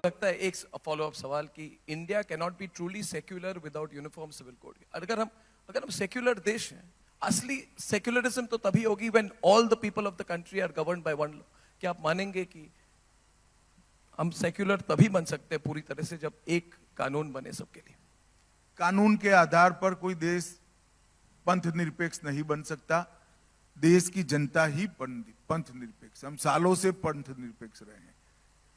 लगता है एक फॉलो अप सवाल कि India can not be truly secular without uniform civil code. अगर हम सेक्युलर देश हैं, असली सेक्युलरिज्म तो तभी होगी when all the people of the country are governed by one law. क्या आप मानेंगे कि हम सेक्युलर तभी बन सकते हैं पूरी तरह से जब एक कानून बने सबके लिए? कानून के आधार पर कोई देश पंथ निरपेक्ष नहीं बन सकता। देश की जनता ही पंथ निरपेक्ष। हम सालों से पंथ निरपेक्ष रहे हैं।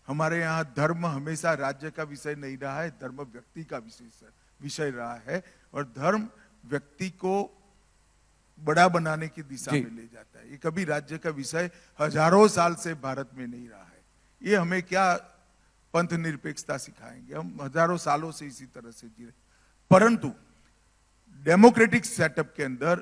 हमारे यहाँ धर्म हमेशा राज्य का विषय नहीं रहा है, धर्म व्यक्ति का विषय रहा है, और धर्म व्यक्ति को बड़ा बनाने की दिशा में ले जाता है। ये कभी राज्य का विषय हजारों साल से भारत में नहीं रहा है। ये हमें क्या पंथ निरपेक्षता सिखाएंगे? हम हजारों सालों से इसी तरह से जी रहे। परंतु डेमोक्रेटिक सेटअप के अंदर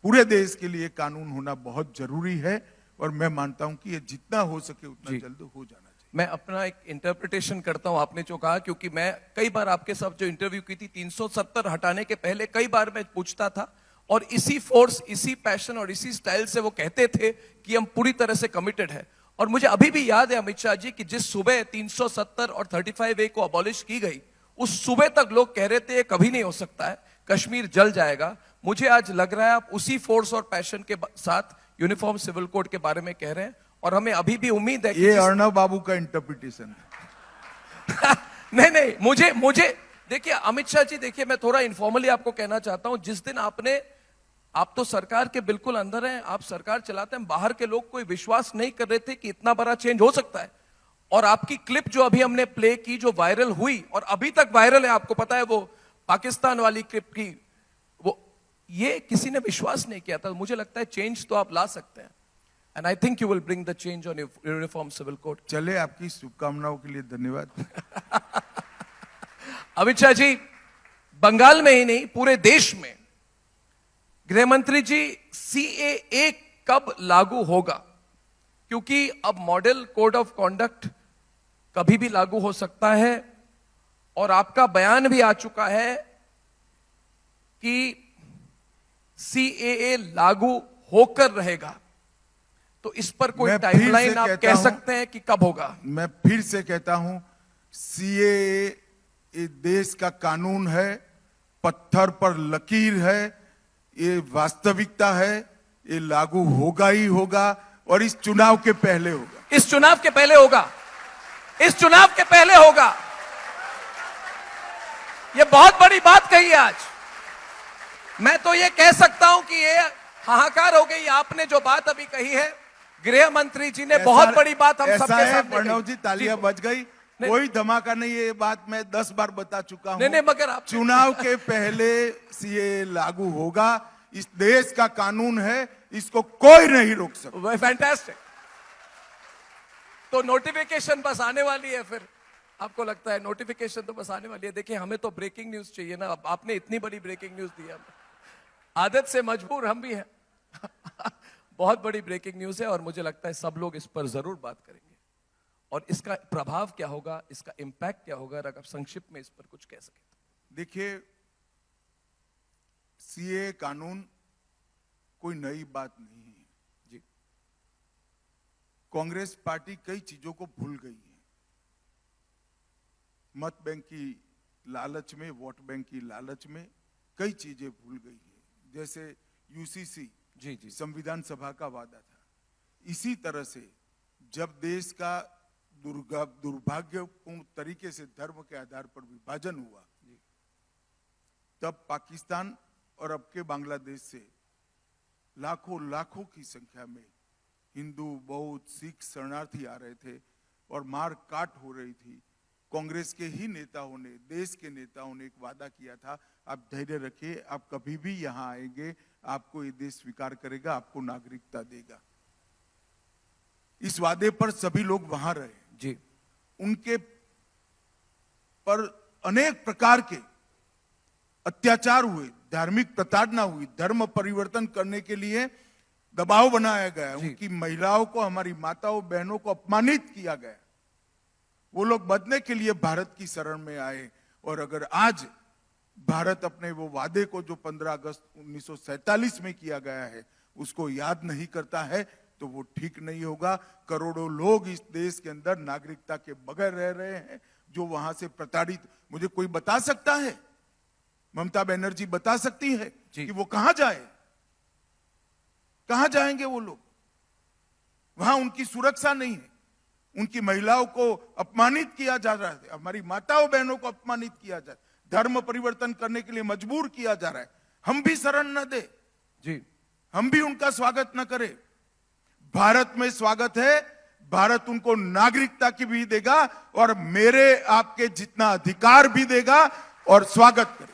पूरे देश के लिए कानून होना बहुत जरूरी है, और मैं मानता हूं कि ये जितना हो सके उतना जल्द हो जाना चाहिए। मैं अपना एक इंटरप्रिटेशन करता हूं आपने जो कहा, क्योंकि मैं कई बार आपके साथ जो इंटरव्यू की थी 370 हटाने के पहले कई बार मैं पूछता था, और इसी फोर्स, इसी पैशन और इसी स्टाइल से वो कहते थे कि हम पूरी तरह से कमिटेड है। और मुझे अभी भी याद है अमित शाह जी कि जिस सुबह 370 और 35A को अबॉलिश की गई, उस सुबह तक लोग कह रहे थे कभी नहीं हो सकता है, कश्मीर जल जाएगा। मुझे आज लग रहा है आप उसी फोर्स और पैशन के साथ यूनिफॉर्म सिविल कोड के बारे में कह रहे हैं, और हमें अभी भी उम्मीद है कि ये अर्णव बाबू का इंटरप्रिटेशन है। नहीं, मुझे देखिए अमित शाह जी, देखिए मैं थोड़ा इनफॉर्मली आपको कहना चाहता हूं, जिस दिन आप तो सरकार के बिल्कुल अंदर हैं, आप सरकार चलाते हैं, बाहर के लोग कोई विश्वास नहीं कर रहे थे कि इतना बड़ा चेंज हो सकता है। और आपकी क्लिप जो अभी हमने प्ले की, जो वायरल हुई और अभी तक वायरल है, आपको पता है वो पाकिस्तान वाली क्लिप की, वो ये किसी ने विश्वास नहीं किया था। मुझे लगता है चेंज तो आप ला सकते हैं, and I think you will bring the change on uniform civil code. चले, आपकी शुभकामनाओं के लिए धन्यवाद। अमित शाह जी, बंगाल में ही नहीं पूरे देश में, गृह मंत्री जी, CAA कब लागू होगा? क्योंकि अब मॉडल कोड ऑफ कॉन्डक्ट कभी भी लागू हो सकता है, और आपका बयान भी आ चुका है कि CAA लागू होकर रहेगा। तो इस पर कोई टाइमलाइन आप कह सकते हैं कि कब होगा? मैं फिर से कहता हूं, CAA ये देश का कानून है, पत्थर पर लकीर है, ये वास्तविकता है, ये लागू होगा ही होगा, और इस चुनाव के पहले होगा। इस चुनाव के पहले होगा, इस चुनाव के पहले होगा। ये बहुत बड़ी बात कही है आज। मैं तो ये कह सकता हूं कि ये हाहाकार हो गई। आपने जो बात अभी कही है, गृह मंत्री जी ने बहुत बड़ी बात हम सबके सामने कही। प्रणव जी, तालियां बज गई, कोई धमाका नहीं। ये बात मैं 10 बार बता चुका हूं। नहीं, मगर आप चुनाव के पहले CAA लागू होगा। इस देश का कानून है, इसको कोई नहीं रोक सकता। फैंटास्टिक। तो नोटिफिकेशन बस आने वाली है, फिर आपको लगता है नोटिफिकेशन तो बस आने वाली है? देखिए, हमें तो ब्रेकिंग न्यूज चाहिए ना। अब आपने इतनी बड़ी ब्रेकिंग न्यूज दी है, आदत से मजबूर हम भी हैं। बहुत बड़ी ब्रेकिंग न्यूज है, और मुझे लगता है सब लोग इस पर जरूर बात करेंगे, और इसका प्रभाव क्या होगा, इसका इंपैक्ट क्या होगा, अगर आप संक्षिप्त में इस पर कुछ कह सकें। देखिए, CAA कानून कोई नई बात नहीं है जी। कांग्रेस पार्टी कई चीजों को भूल गई है। मत बैंक की लालच में, वोट बैंक की लालच में कई चीजें भूल गई है। जैसे UCC जी, संविधान सभा का वादा था। इसी तरह से जब देश का दुर्भाग्यपूर्ण तरीके से धर्म के आधार पर विभाजन हुआ, तब पाकिस्तान और अब के बांग्लादेश से लाखों की संख्या में हिंदू, बौद्ध, सिख शरणार्थी आ रहे थे, और मार काट हो रही थी। कांग्रेस के ही नेताओं ने, देश के नेताओं ने एक वादा किया था, आप धैर्य रखिए, आप कभी भी यहां आएंगे, आपको ये देश स्वीकार करेगा, आपको नागरिकता देगा। इस वादे पर सभी लोग वहां रहे जी। उनके पर अनेक प्रकार के अत्याचार हुए, धार्मिक प्रताड़ना हुई, धर्म परिवर्तन करने के लिए दबाव बनाया गया, उनकी महिलाओं को, हमारी माताओं बहनों को अपमानित किया गया। वो लोग बदलने के लिए भारत की शरण में आए, और अगर आज भारत अपने वो वादे को जो 15 अगस्त 1947 में किया गया है उसको याद नहीं करता है, तो वो ठीक नहीं होगा। करोड़ों लोग इस देश के अंदर नागरिकता के बगैर रह रहे हैं, जो वहां से प्रताड़ित, मुझे कोई बता सकता है, ममता बनर्जी बता सकती है जी। कि वो कहां जाए, कहां जाएंगे वो लोग? वहां उनकी सुरक्षा नहीं है, उनकी महिलाओं को अपमानित किया जा रहा है, हमारी माताओं बहनों को अपमानित किया जा रहा है, धर्म परिवर्तन करने के लिए मजबूर किया जा रहा है। हम भी शरण न दे, जी, हम भी उनका स्वागत न करें। भारत में स्वागत है, भारत उनको नागरिकता की भी देगा और मेरे आपके जितना अधिकार भी देगा और स्वागत करेगा।